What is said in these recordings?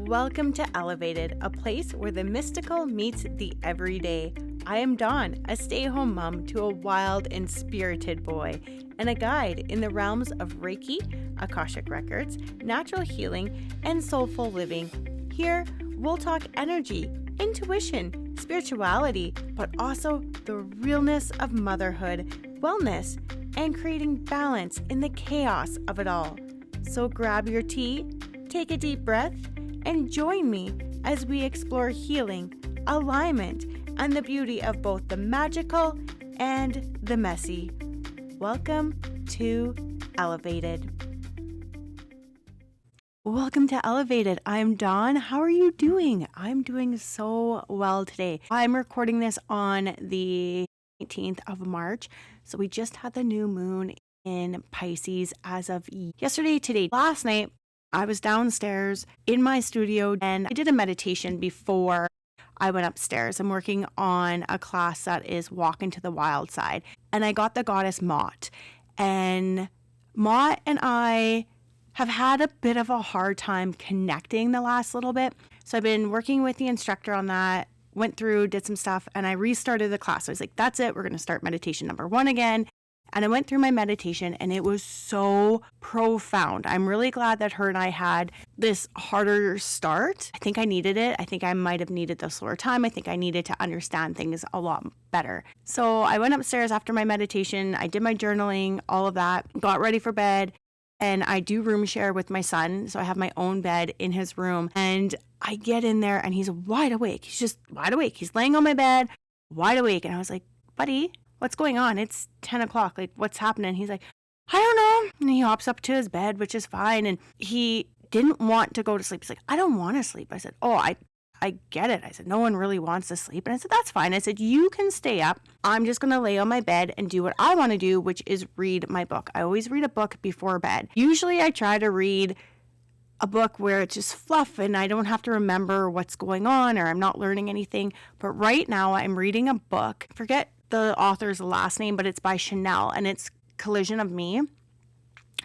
Welcome to Elevated, a place where the mystical meets the everyday. I am Dawn, a stay-at-home mom to a wild and spirited boy, and a guide in the realms of Reiki, Akashic Records, natural healing, and soulful living. Here, we'll talk energy, intuition, spirituality, but also the realness of motherhood, wellness, and creating balance in the chaos of it all. So grab your tea, take a deep breath, and join me as we explore healing, alignment, and the beauty of both the magical and the messy. Welcome to Elevated. Welcome to Elevated. I'm Dawn. How are you doing? I'm doing so well today. I'm recording this on the 18th of March. So we just had the new moon in Pisces as of today. Last night, I was downstairs in my studio and I did a meditation before I went upstairs. I'm working on a class that is Walk into the Wild Side. And I got the goddess Mott. And Mott and I have had a bit of a hard time connecting the last little bit. So I've been working with the instructor on that, went through, did some stuff, and I restarted the class. I was like, that's it. We're going to start meditation number 1 again. And I went through my meditation and it was so profound. I'm really glad that her and I had this harder start. I think I needed it. I think I might have needed the slower time. I think I needed to understand things a lot better. So I went upstairs after my meditation. I did my journaling, all of that, got ready for bed. And I do room share with my son. So I have my own bed in his room. And I get in there and he's wide awake. He's just wide awake. He's laying on my bed, wide awake. And I was like, buddy, what's going on? It's 10 o'clock. Like, what's happening? He's like, I don't know. And he hops up to his bed, which is fine. And he didn't want to go to sleep. He's like, I don't want to sleep. I said, I get it. I said, no one really wants to sleep. And I said, that's fine. I said, you can stay up. I'm just going to lay on my bed and do what I want to do, which is read my book. I always read a book before bed. Usually I try to read a book where it's just fluff and I don't have to remember what's going on or I'm not learning anything. But right now I'm reading a book. Forget the author's last name, but it's by Chanel and it's Collision of Me.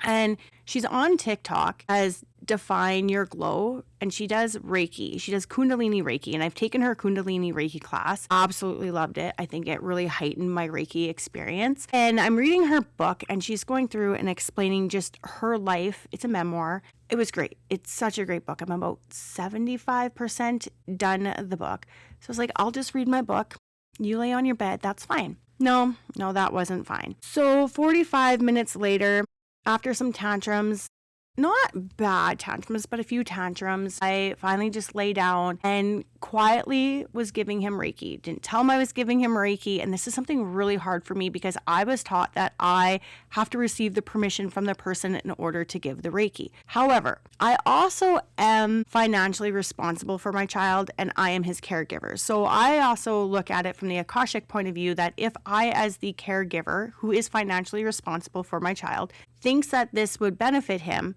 And she's on TikTok as Define Your Glow, and she does Reiki. She does Kundalini Reiki, and I've taken her Kundalini Reiki class. Absolutely loved it. I think it really heightened my Reiki experience. And I'm reading her book, and she's going through and explaining just her life. It's a memoir. It was great. It's such a great book. I'm about 75% done the book. So I was like, I'll just read my book. You lay on your bed. That's fine. No, that wasn't fine. So 45 minutes later, after some tantrums, not bad tantrums, but a few tantrums, I finally just lay down and quietly was giving him Reiki. Didn't tell him I was giving him Reiki. And this is something really hard for me because I was taught that I have to receive the permission from the person in order to give the Reiki. However, I also am financially responsible for my child and I am his caregiver. So I also look at it from the Akashic point of view that if I, as the caregiver who is financially responsible for my child, thinks that this would benefit him,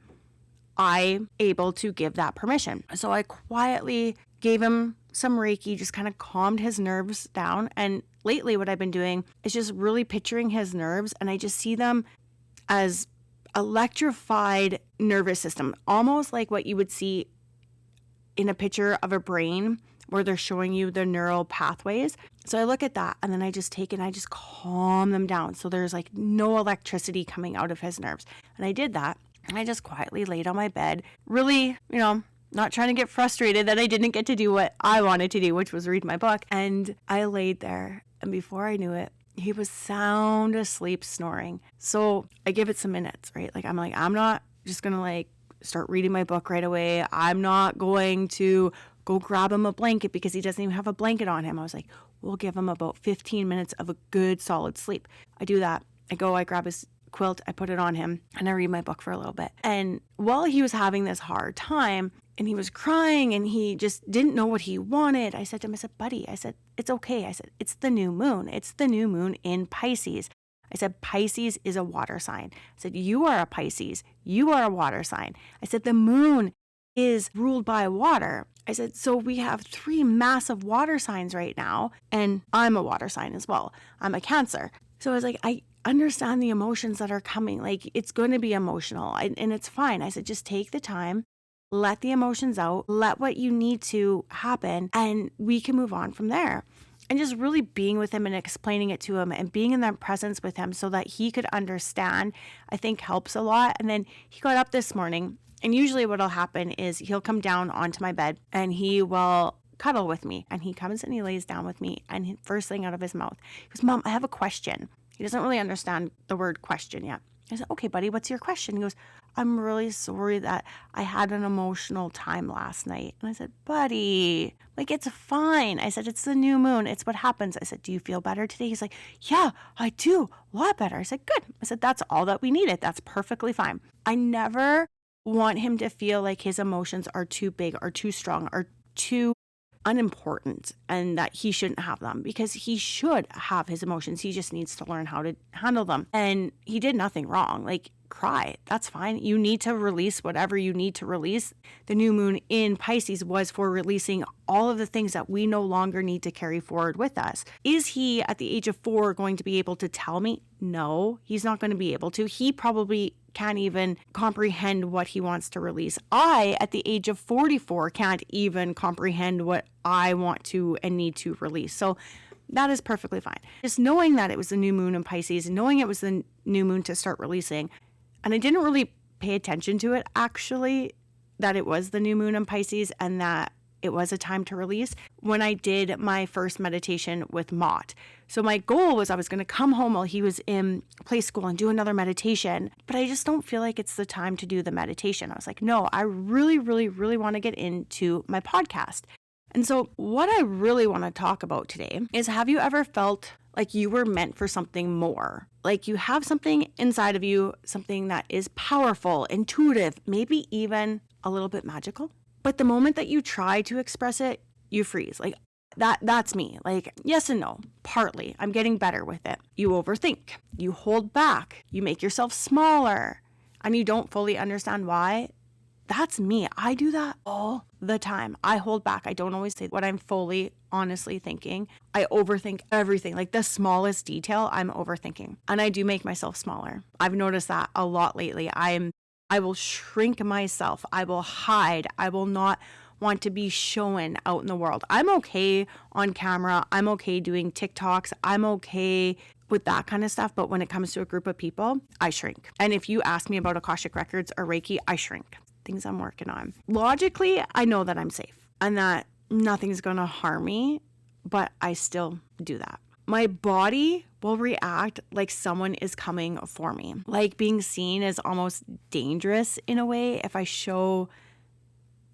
I'm able to give that permission. So I quietly gave him some Reiki, just kind of calmed his nerves down. And lately what I've been doing is just really picturing his nerves, and I just see them as electrified nervous system, almost like what you would see in a picture of a brain where they're showing you the neural pathways. So I look at that and then I just take it and I just calm them down. So there's like no electricity coming out of his nerves. And I did that. And I just quietly laid on my bed, really, not trying to get frustrated that I didn't get to do what I wanted to do, which was read my book. And I laid there, and before I knew it, he was sound asleep snoring. So I give it some minutes, right? I'm not just going to start reading my book right away. I'm not going to go grab him a blanket because he doesn't even have a blanket on him. I was like, we'll give him about 15 minutes of a good solid sleep. I do that. I grab his quilt, I put it on him, and I read my book for a little bit. And while he was having this hard time and he was crying and he just didn't know what he wanted, I said to him, buddy, it's okay. I said, it's the new moon. It's the new moon in Pisces. I said, Pisces is a water sign. I said, you are a Pisces. You are a water sign. I said, the moon is ruled by water. I said, so we have 3 massive water signs right now, and I'm a water sign as well. I'm a Cancer. So I was like, I understand the emotions that are coming. It's going to be emotional and it's fine. I said, just take the time, let the emotions out, let what you need to happen, and we can move on from there. And just really being with him and explaining it to him and being in that presence with him so that he could understand, I think helps a lot. And then he got up this morning, and usually what'll happen is he'll come down onto my bed and he will cuddle with me. And he comes and he lays down with me, and first thing out of his mouth, he goes, "Mom, I have a question." He doesn't really understand the word question yet. I said, "Okay, buddy, what's your question?" He goes, "I'm really sorry that I had an emotional time last night." And I said, "Buddy, like, it's fine." I said, "It's the new moon. It's what happens." I said, "Do you feel better today?" He's like, "Yeah, I do. A lot better." I said, "Good." I said, "That's all that we needed. That's perfectly fine." I never want him to feel like his emotions are too big or too strong or too unimportant and that he shouldn't have them, because he should have his emotions. He just needs to learn how to handle them. And he did nothing wrong. Like, cry. That's fine. You need to release whatever you need to release. The new moon in Pisces was for releasing all of the things that we no longer need to carry forward with us. Is he at the age of 4 going to be able to tell me? No, he's not going to be able to. He probably can't even comprehend what he wants to release. I, at the age of 44, can't even comprehend what I want to and need to release. So that is perfectly fine. Just knowing that it was the new moon in Pisces, knowing it was the new moon to start releasing. And I didn't really pay attention to it, actually, that it was the new moon in Pisces and that it was a time to release when I did my first meditation with Mott. So my goal was I was going to come home while he was in play school and do another meditation, but I just don't feel like it's the time to do the meditation. I was like, no, I really, really, really want to get into my podcast. And so what I really want to talk about today is, have you ever felt like you were meant for something more? Like you have something inside of you, something that is powerful, intuitive, maybe even a little bit magical. But the moment that you try to express it, you freeze. Like that's me. Like, yes and no, partly. I'm getting better with it. You overthink, you hold back, you make yourself smaller, and you don't fully understand why. That's me. I do that all the time. I hold back. I don't always say what I'm fully honestly thinking. I overthink everything. Like the smallest detail, I'm overthinking. And I do make myself smaller. I've noticed that a lot lately. I will shrink myself. I will hide. I will not want to be shown out in the world. I'm okay on camera. I'm okay doing TikToks. I'm okay with that kind of stuff. But when it comes to a group of people, I shrink. And if you ask me about Akashic Records or Reiki, I shrink. Things I'm working on. Logically, I know that I'm safe and that nothing's going to harm me, but I still do that. My body will react like someone is coming for me. Like being seen is almost dangerous in a way if I show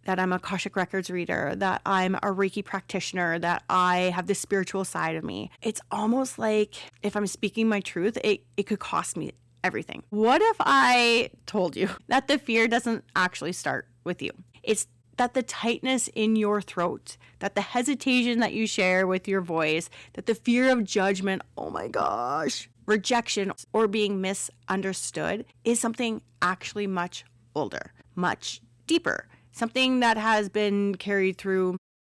that I'm a Akashic Records reader, that I'm a Reiki practitioner, that I have this spiritual side of me. It's almost like if I'm speaking my truth, it could cost me everything. What if I told you that the fear doesn't actually start with you? It's that the tightness in your throat, that the hesitation that you share with your voice, that the fear of judgment, oh my gosh, rejection or being misunderstood is something actually much older, much deeper, something that has been carried through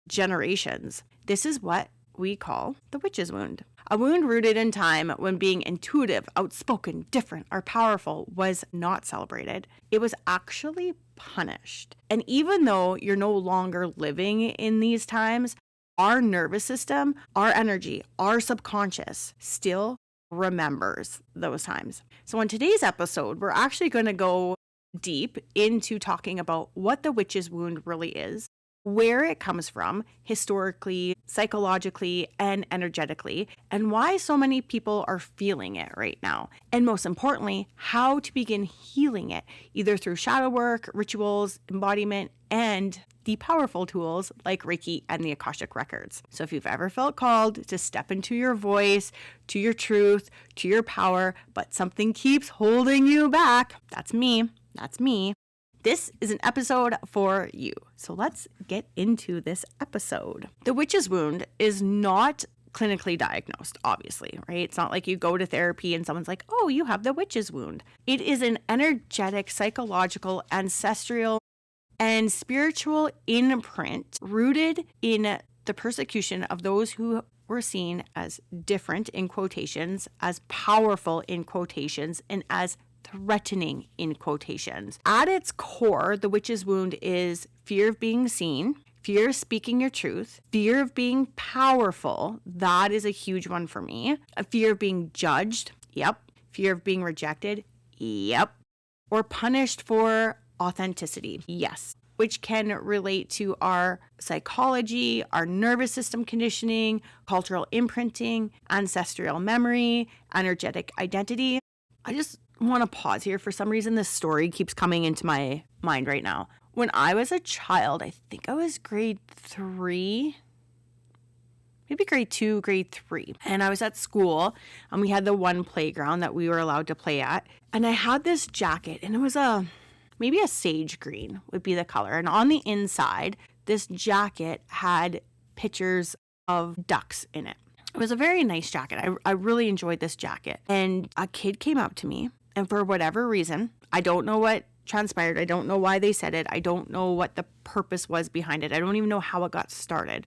generations. This is what we call the witch's wound. A wound rooted in time when being intuitive, outspoken, different, or powerful was not celebrated. It was actually punished. And even though you're no longer living in these times, our nervous system, our energy, our subconscious still remembers those times. So in today's episode, we're actually going to go deep into talking about what the witch's wound really is, where it comes from historically, psychologically, and energetically, and why so many people are feeling it right now. And most importantly, how to begin healing it, either through shadow work, rituals, embodiment, and the powerful tools like Reiki and the Akashic Records. So if you've ever felt called to step into your voice, to your truth, to your power, but something keeps holding you back, that's me. That's me. This is an episode for you. So let's get into this episode. The witch's wound is not clinically diagnosed, obviously, right? It's not like you go to therapy and someone's like, oh, you have the witch's wound. It is an energetic, psychological, ancestral, and spiritual imprint rooted in the persecution of those who were seen as different in quotations, as powerful in quotations, and as threatening in quotations. At its core, the witch's wound is fear of being seen, fear of speaking your truth, fear of being powerful. That is a huge one for me. A fear of being judged. Yep. Fear of being rejected. Yep. Or punished for authenticity. Yes. Which can relate to our psychology, our nervous system conditioning, cultural imprinting, ancestral memory, energetic identity. I just want to pause here. For some reason, this story keeps coming into my mind right now. When I was a child, I think I was grade 3, maybe grade 2, grade 3. And I was at school and we had the one playground that we were allowed to play at. And I had this jacket and it was maybe a sage green would be the color. And on the inside, this jacket had pictures of ducks in it. It was a very nice jacket. I really enjoyed this jacket. And a kid came up to me and for whatever reason, I don't know what transpired. I don't know why they said it. I don't know what the purpose was behind it. I don't even know how it got started.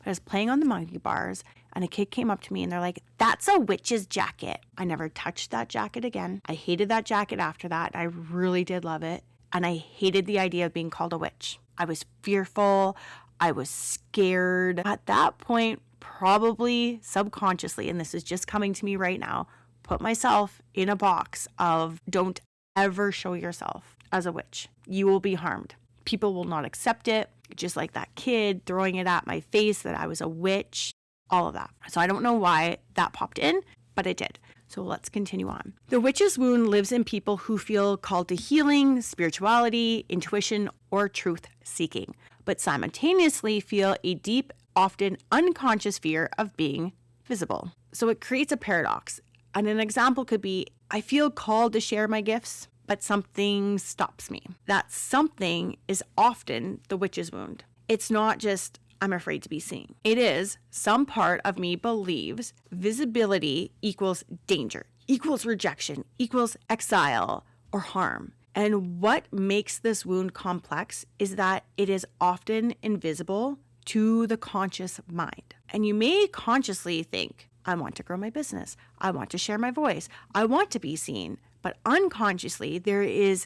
I was playing on the monkey bars and a kid came up to me and they're like, "That's a witch's jacket." I never touched that jacket again. I hated that jacket after that. I really did love it. And I hated the idea of being called a witch. I was fearful. I was scared. At that point, probably subconsciously, and this is just coming to me right now, put myself in a box of don't ever show yourself as a witch. You will be harmed. People will not accept it. Just like that kid throwing it at my face that I was a witch, all of that. So I don't know why that popped in, but it did. So let's continue on. The witch's wound lives in people who feel called to healing, spirituality, intuition, or truth seeking, but simultaneously feel a deep, often unconscious fear of being visible. So it creates a paradox. And an example could be, I feel called to share my gifts, but something stops me. That something is often the witch's wound. It's not just, I'm afraid to be seen. It is some part of me believes visibility equals danger, equals rejection, equals exile or harm. And what makes this wound complex is that it is often invisible to the conscious mind. And you may consciously think, I want to grow my business. I want to share my voice. I want to be seen. But unconsciously, there is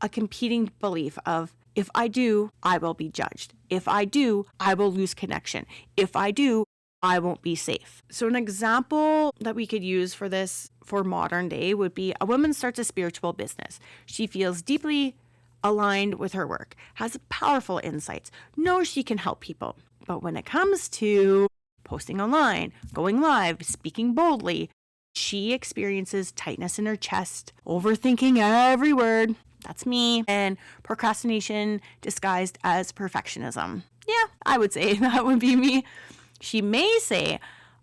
a competing belief of, if I do, I will be judged. If I do, I will lose connection. If I do, I won't be safe. So an example that we could use for this for modern day would be a woman starts a spiritual business. She feels deeply aligned with her work, has powerful insights, knows she can help people. But when it comes to posting online, going live, speaking boldly, she experiences tightness in her chest, overthinking every word. That's me. And procrastination disguised as perfectionism. Yeah, I would say that would be me. She may say,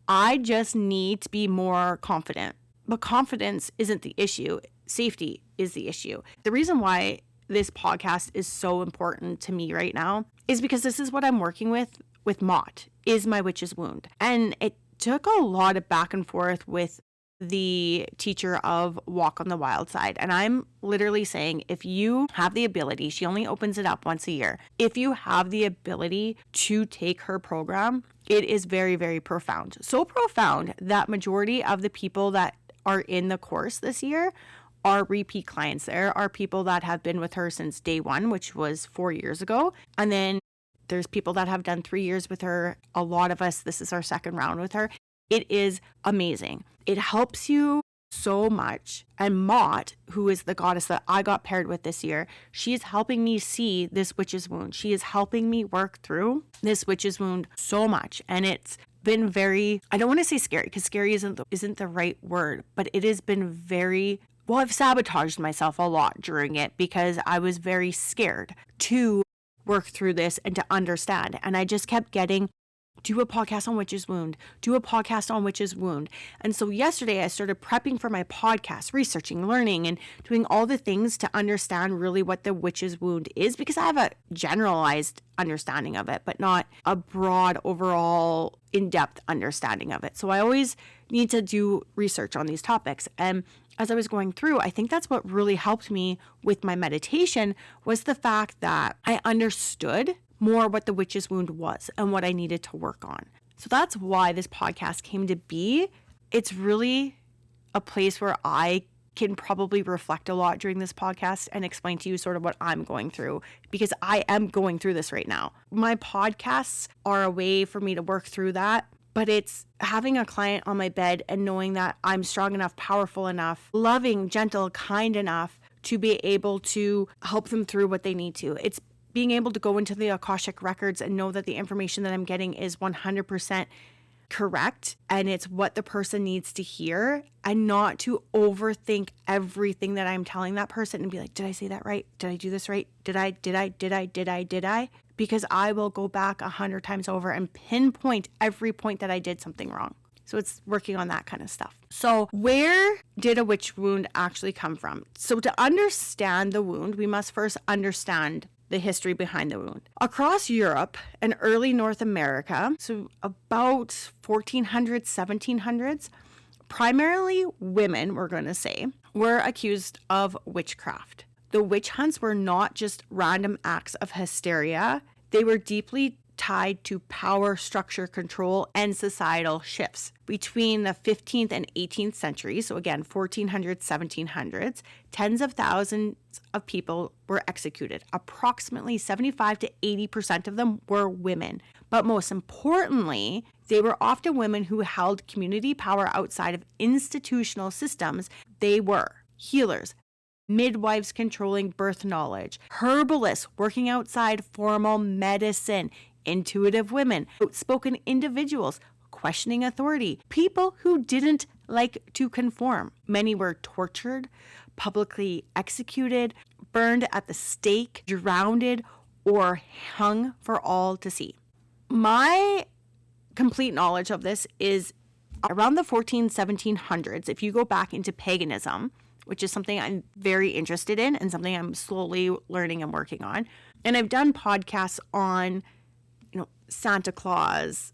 I just need to be more confident. But confidence isn't the issue. Safety is the issue. The reason why this podcast is so important to me right now is because this is what I'm working with Mott, is my witch's wound. And it took a lot of back and forth with the teacher of Walk on the Wild Side. And I'm literally saying, if you have the ability, she only opens it up once a year. If you have the ability to take her program, it is very, very profound. So profound that majority of the people that are in the course this year are repeat clients. There are people that have been with her since day one, which was 4 years ago. And then there's people that have done 3 years with her. A lot of us, this is our second round with her. It is amazing. It helps you so much. And Mott, who is the goddess that I got paired with this year, she is helping me see this witch's wound. She is helping me work through this witch's wound so much. And it's been very, I don't want to say scary because scary isn't the right word, but it has been very, well, I've sabotaged myself a lot during it because I was very scared to work through this and to understand. And I just kept getting, do a podcast on witch's wound, do a podcast on witch's wound. And so yesterday I started prepping for my podcast, researching, learning, and doing all the things to understand really what the witch's wound is, because I have a generalized understanding of it, but not a broad overall in-depth understanding of it. So I always need to do research on these topics. And as I was going through, I think that's what really helped me with my meditation was the fact that I understood more what the witch's wound was and what I needed to work on. So that's why this podcast came to be. It's really a place where I can probably reflect a lot during this podcast and explain to you sort of what I'm going through, because I am going through this right now. My podcasts are a way for me to work through that, but it's having a client on my bed and knowing that I'm strong enough, powerful enough, loving, gentle, kind enough to be able to help them through what they need to. It's being able to go into the Akashic records and know that the information that I'm getting is 100% correct and it's what the person needs to hear, and not to overthink everything that I'm telling that person and be like, did I say that right? Did I do this right? Did I? Because I will go back 100 times over and pinpoint every point that I did something wrong. So it's working on that kind of stuff. So where did a witch wound actually come from? So to understand the wound, we must first understand the history behind the wound. Across Europe and early North America, so about 1400s, 1700s, primarily women, we're going to say, were accused of witchcraft. The witch hunts were not just random acts of hysteria. They were deeply tied to power, structure, control, and societal shifts. Between the 15th and 18th centuries, so again, 1400s, 1700s, tens of thousands of people were executed. Approximately 75 to 80% of them were women. But most importantly, they were often women who held community power outside of institutional systems. They were healers, midwives controlling birth knowledge, herbalists working outside formal medicine, intuitive women, outspoken individuals, questioning authority, people who didn't like to conform. Many were tortured, publicly executed, burned at the stake, drowned, or hung for all to see. My complete knowledge of this is around the 1700s. If you go back into paganism, which is something I'm very interested in and something I'm slowly learning and working on. And I've done podcasts on, Santa Claus,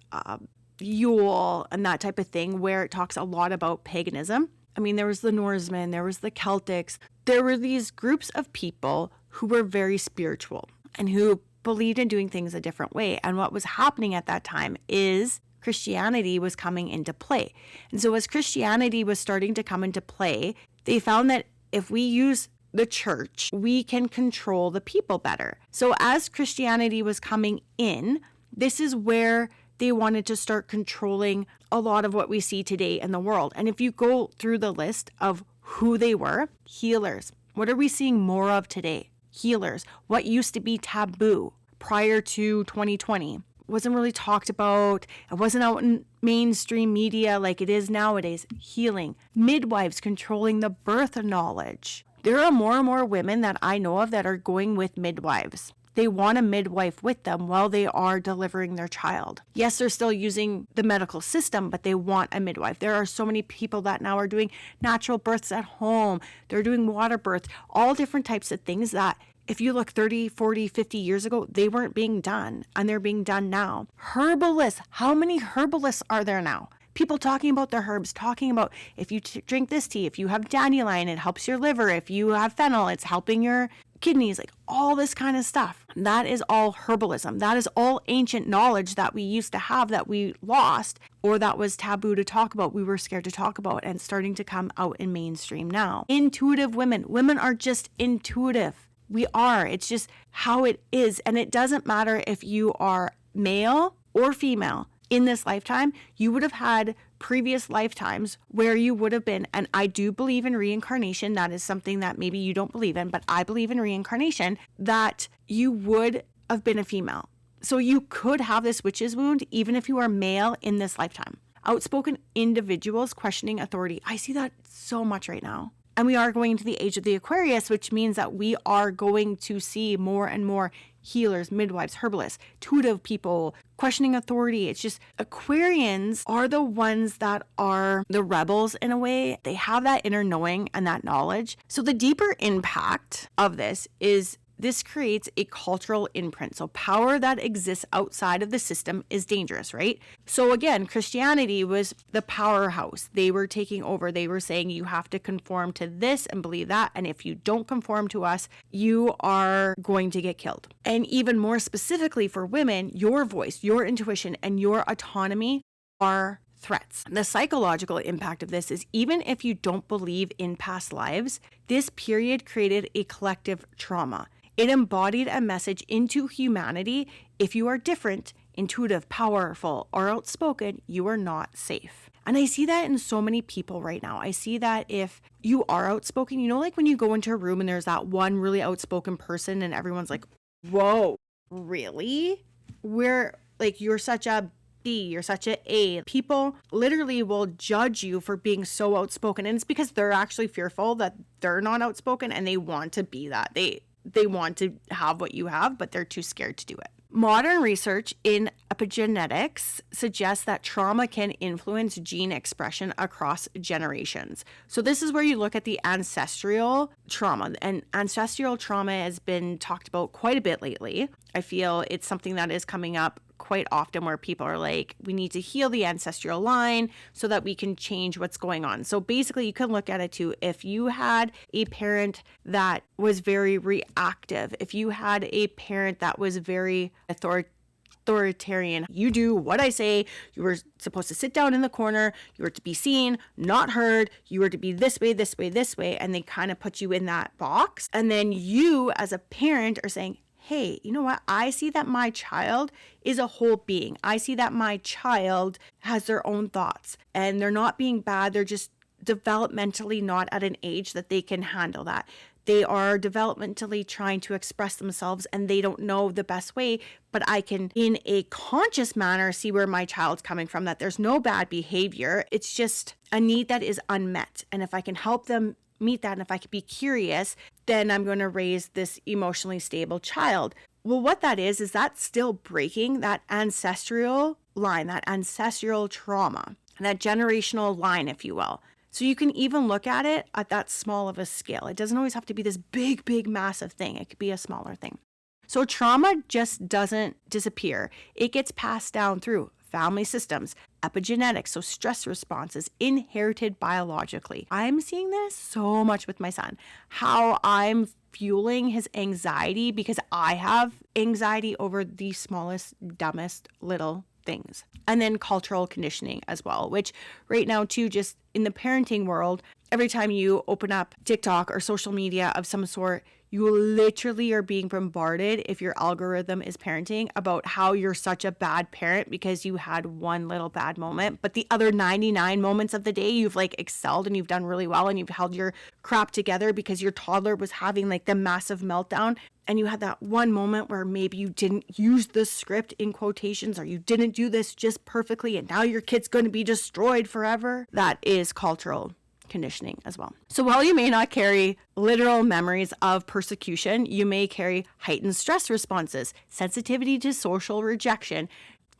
Yule, and that type of thing, where it talks a lot about paganism. I mean, there was the Norsemen, there was the Celtics. There were these groups of people who were very spiritual and who believed in doing things a different way. And what was happening at that time is Christianity was coming into play. And so as Christianity was starting to come into play, they found that if we use the church, we can control the people better. So as Christianity was coming in, this is where they wanted to start controlling a lot of what we see today in the world. And if you go through the list of who they were, healers. What are we seeing more of today? Healers. What used to be taboo prior to 2020 wasn't really talked about. It wasn't out in mainstream media like it is nowadays. Healing. Midwives controlling the birth knowledge. There are more and more women that I know of that are going with midwives. They want a midwife with them while they are delivering their child. Yes, they're still using the medical system, but they want a midwife. There are so many people that now are doing natural births at home. They're doing water birth, all different types of things that if you look 30, 40, 50 years ago, they weren't being done, and they're being done now. Herbalists. How many herbalists are there now? People talking about their herbs, talking about if you drink this tea, if you have dandelion, it helps your liver. If you have fennel, it's helping your kidneys, like all this kind of stuff. That is all herbalism. That is all ancient knowledge that we used to have that we lost, or that was taboo to talk about. We were scared to talk about, and starting to come out in mainstream now. Intuitive women. Women are just intuitive. We are. It's just how it is. And it doesn't matter if you are male or female. In this lifetime, you would have had previous lifetimes where you would have been, and I do believe in reincarnation. That is something that maybe you don't believe in, but I believe in reincarnation, that you would have been a female. So you could have this witch's wound even if you are male in this lifetime. Outspoken individuals questioning authority. I see that so much right now. And we are going into the age of the Aquarius, which means that we are going to see more and more healers, midwives, herbalists, intuitive people, questioning authority. It's just Aquarians are the ones that are the rebels in a way. They have that inner knowing and that knowledge. So the deeper impact of this is this creates a cultural imprint. So power that exists outside of the system is dangerous, right? So again, Christianity was the powerhouse. They were taking over. They were saying you have to conform to this and believe that. And if you don't conform to us, you are going to get killed. And even more specifically for women, your voice, your intuition, and your autonomy are threats. The psychological impact of this is even if you don't believe in past lives, this period created a collective trauma. It embodied a message into humanity: if you are different, intuitive, powerful, or outspoken, you are not safe. And I see that in so many people right now. I see that if you are outspoken, like when you go into a room and there's that one really outspoken person and everyone's like, whoa, really? You're such a B, you're such an A. People literally will judge you for being so outspoken. And it's because they're actually fearful that they're not outspoken and they want to be that. They want to have what you have, but they're too scared to do it. Modern research in epigenetics suggests that trauma can influence gene expression across generations. So this is where you look at the ancestral trauma, and ancestral trauma has been talked about quite a bit lately. I feel it's something that is coming up quite often where people are like, we need to heal the ancestral line so that we can change what's going on. So basically you can look at it too. If you had a parent that was very reactive, if you had a parent that was very authoritarian, you do what I say, you were supposed to sit down in the corner, you were to be seen, not heard, you were to be this way, this way, this way, and they kind of put you in that box. And then you as a parent are saying, hey, you know what? I see that my child is a whole being. I see that my child has their own thoughts and they're not being bad. They're just developmentally not at an age that they can handle that. They are developmentally trying to express themselves and they don't know the best way, but I can, in a conscious manner, see where my child's coming from, that there's no bad behavior. It's just a need that is unmet. And if I can help them meet that, and if I could be curious, then I'm going to raise this emotionally stable child. Well, what that is that's still breaking that ancestral line, that ancestral trauma, that generational line, if you will. So you can even look at it at that small of a scale. It doesn't always have to be this big, big, massive thing. It could be a smaller thing. So trauma just doesn't disappear. It gets passed down through family systems, epigenetics, so stress responses inherited biologically. I'm seeing this so much with my son, how I'm fueling his anxiety because I have anxiety over the smallest, dumbest little things. And then cultural conditioning as well, which right now too, just in the parenting world, every time you open up TikTok or social media of some sort, you literally are being bombarded, if your algorithm is parenting, about how you're such a bad parent because you had one little bad moment. But the other 99 moments of the day, you've excelled and you've done really well and you've held your crap together because your toddler was having the massive meltdown. And you had that one moment where maybe you didn't use the script in quotations, or you didn't do this just perfectly, and now your kid's going to be destroyed forever. That is cultural conditioning as well. So while you may not carry literal memories of persecution, you may carry heightened stress responses, sensitivity to social rejection,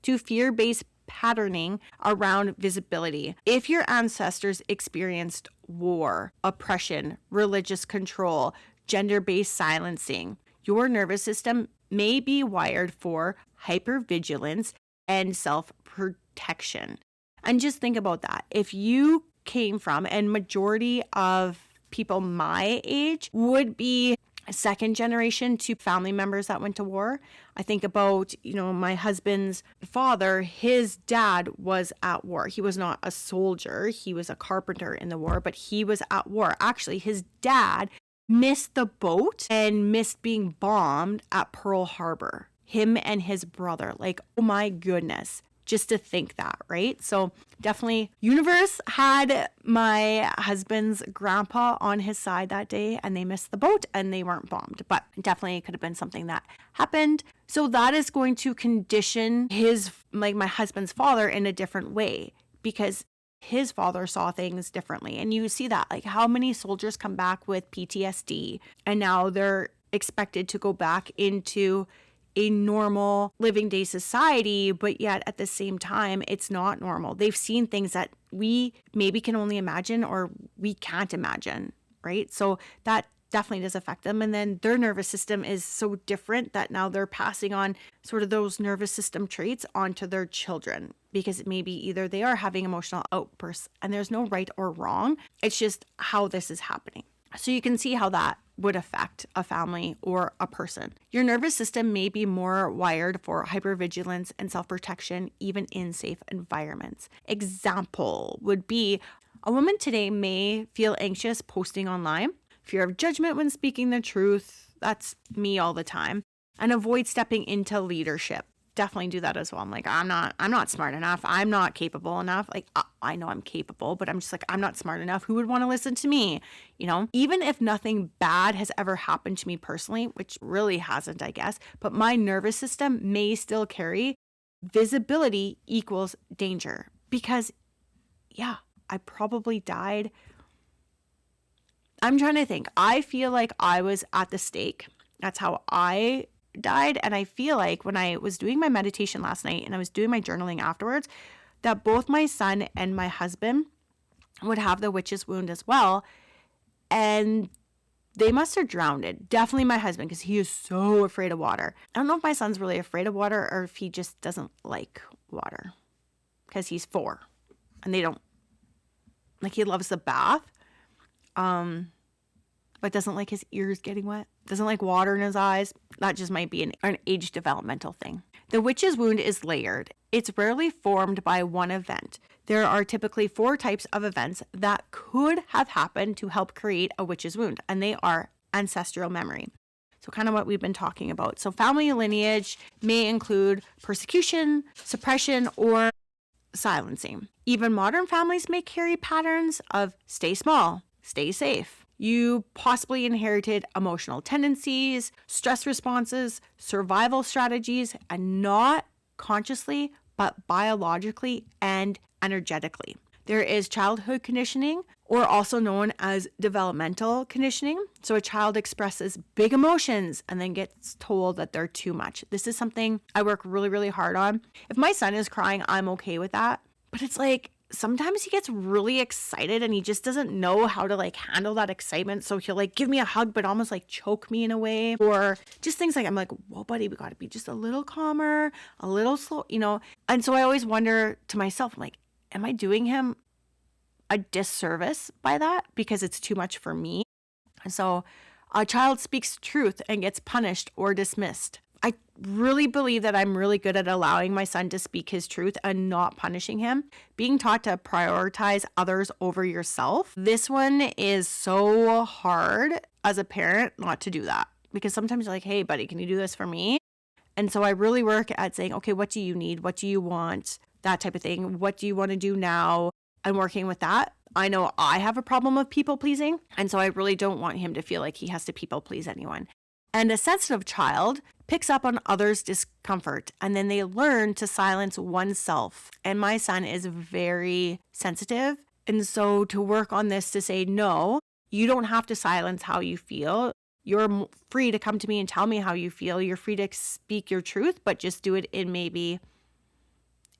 to fear-based patterning around visibility. If your ancestors experienced war, oppression, religious control, gender-based silencing, your nervous system may be wired for hypervigilance and self-protection. And just think about that. If you came from, and majority of people my age would be second generation to family members that went to war. I think about, my husband's father, his dad was at war. He was not a soldier. He was a carpenter in the war, but he was at war. Actually, his dad missed the boat and missed being bombed at Pearl Harbor. Him and his brother. Oh my goodness. Just to think that, right? So definitely universe had my husband's grandpa on his side that day and they missed the boat and they weren't bombed, but definitely it could have been something that happened. So that is going to condition my husband's father in a different way because his father saw things differently. And you see that, how many soldiers come back with PTSD and now they're expected to go back into a normal living day society, but yet at the same time, it's not normal. They've seen things that we maybe can only imagine or we can't imagine, right? So that definitely does affect them. And then their nervous system is so different that now they're passing on sort of those nervous system traits onto their children because maybe either they are having emotional outbursts and there's no right or wrong. It's just how this is happening. So you can see how that would affect a family or a person. Your nervous system may be more wired for hypervigilance and self-protection, even in safe environments. Example would be a woman today may feel anxious posting online, fear of judgment when speaking the truth. That's me all the time. And avoid stepping into leadership. Definitely do that as well. I'm like, I'm not smart enough. I'm not capable enough. Like, I know I'm capable, but I'm just like, I'm not smart enough. Who would want to listen to me? You know, even if nothing bad has ever happened to me personally, which really hasn't, I guess, but my nervous system may still carry visibility equals danger because, yeah, I probably died. I'm trying to think. I feel like I was at the stake. That's how I died. And I feel like when I was doing my meditation last night and I was doing my journaling afterwards, that both my son and my husband would have the witch's wound as well. And they must have drowned it. Definitely my husband, because he is so afraid of water. I don't know if my son's really afraid of water or if he just doesn't like water because he's 4 and they don't, like, he loves the bath. But doesn't like his ears getting wet, doesn't like water in his eyes. That just might be an age developmental thing. The witch's wound is layered. It's rarely formed by one event. There are typically 4 types of events that could have happened to help create a witch's wound, and they are ancestral memory. So kind of what we've been talking about. So family lineage may include persecution, suppression, or silencing. Even modern families may carry patterns of stay small, stay safe. You possibly inherited emotional tendencies, stress responses, survival strategies, and not consciously, but biologically and energetically. There is childhood conditioning, or also known as developmental conditioning. So a child expresses big emotions and then gets told that they're too much. This is something I work really, really hard on. If my son is crying, I'm okay with that. But it's like, sometimes he gets really excited and he just doesn't know how to like handle that excitement. So he'll like give me a hug, but almost like choke me in a way, or just things like, I'm like, whoa, buddy, we got to be just a little calmer, a little slow, you know? And so I always wonder to myself, I'm like, am I doing him a disservice by that because it's too much for me? And so a child speaks truth and gets punished or dismissed. I really believe that I'm really good at allowing my son to speak his truth and not punishing him. Being taught to prioritize others over yourself. This one is so hard as a parent not to do that, because sometimes you're like, hey, buddy, can you do this for me? And so I really work at saying, okay, what do you need? What do you want? That type of thing. What do you want to do now? I'm working with that. I know I have a problem with people pleasing. And so I really don't want him to feel like he has to people please anyone. And a sensitive child picks up on others' discomfort, and then they learn to silence oneself. And my son is very sensitive. And so to work on this, to say, no, you don't have to silence how you feel. You're free to come to me and tell me how you feel. You're free to speak your truth, but just do it in maybe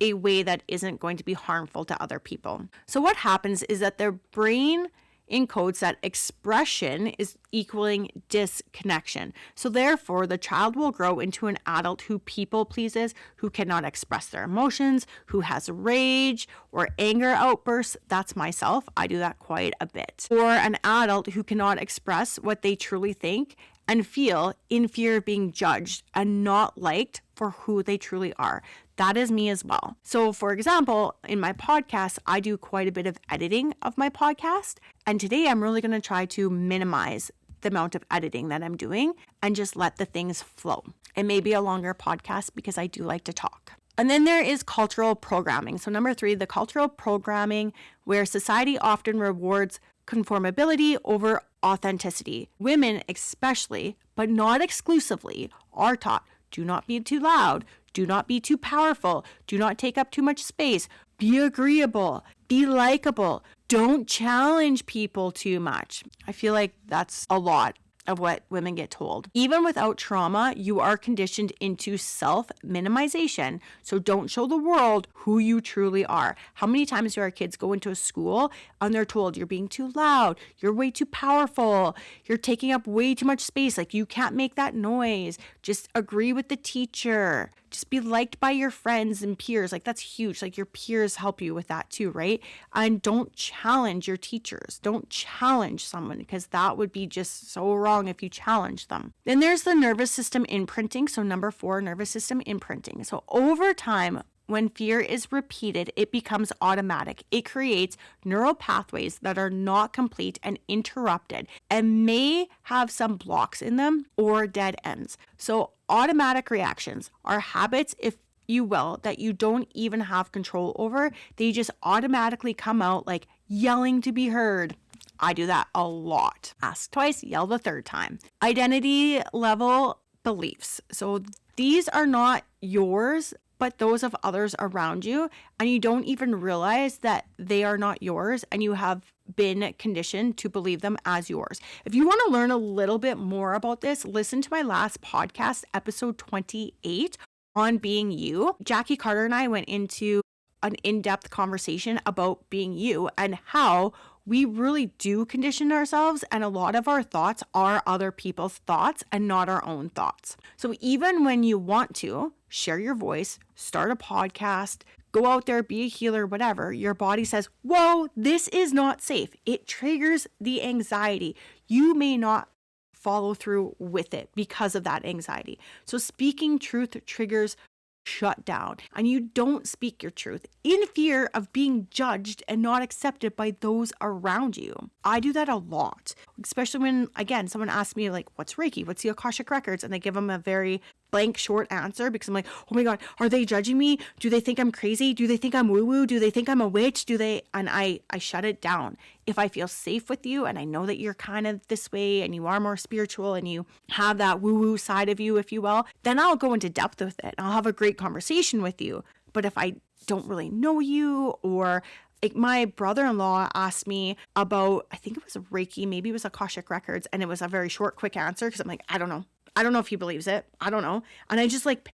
a way that isn't going to be harmful to other people. So what happens is that their brain encodes that expression is equaling disconnection. So therefore, the child will grow into an adult who people pleases, who cannot express their emotions, who has rage or anger outbursts. That's myself. I do that quite a bit. Or an adult who cannot express what they truly think and feel in fear of being judged and not liked for who they truly are. That is me as well. So for example, in my podcast, I do quite a bit of editing of my podcast. And today I'm really going to try to minimize the amount of editing that I'm doing and just let the things flow. It may be a longer podcast because I do like to talk. And then there is cultural programming. So number 3, the cultural programming, where society often rewards conformability over authenticity. Women especially, but not exclusively, are taught, do not be too loud, do not be too powerful, do not take up too much space, be agreeable, be likable, don't challenge people too much. I feel like that's a lot of what women get told. Even without trauma, you are conditioned into self-minimization. So don't show the world who you truly are. How many times do our kids go into a school and they're told you're being too loud, you're way too powerful, you're taking up way too much space, like you can't make that noise, just agree with the teacher. Just be liked by your friends and peers. Like, that's huge. Like, your peers help you with that too, right? And don't challenge your teachers. Don't challenge someone, because that would be just so wrong if you challenge them. Then there's the nervous system imprinting. So number 4, nervous system imprinting. So over time, when fear is repeated, it becomes automatic. It creates neural pathways that are not complete and interrupted and may have some blocks in them or dead ends. So automatic reactions are habits, if you will, that you don't even have control over. They just automatically come out, like yelling to be heard. I do that a lot. Ask twice, yell the third time. Identity level beliefs. So these are not yours, but those of others around you, and you don't even realize that they are not yours, and you have been conditioned to believe them as yours. If you want to learn a little bit more about this, listen to my last podcast, episode 28, on being you. Jackie Carter and I went into an in-depth conversation about being you and how we really do condition ourselves, and a lot of our thoughts are other people's thoughts and not our own thoughts. So even when you want to share your voice, start a podcast, go out there, be a healer, whatever, your body says, whoa, this is not safe. It triggers the anxiety. You may not follow through with it because of that anxiety. So speaking truth triggers shut down, and you don't speak your truth in fear of being judged and not accepted by those around you. I do that a lot, especially when, again, someone asks me like, what's Reiki? What's the Akashic Records? And I give them a very blank, short answer, because I'm like, oh my God, are they judging me? Do they think I'm crazy? Do they think I'm woo-woo? Do they think I'm a witch? And I shut it down. If I feel safe with you and I know that you're kind of this way and you are more spiritual and you have that woo-woo side of you, if you will, then I'll go into depth with it. I'll have a great conversation with you. But if I don't really know you, or like my brother-in-law asked me about, I think it was Reiki, maybe it was Akashic Records, and it was a very short, quick answer, because I'm like, I don't know. I don't know if he believes it. I don't know. And I just like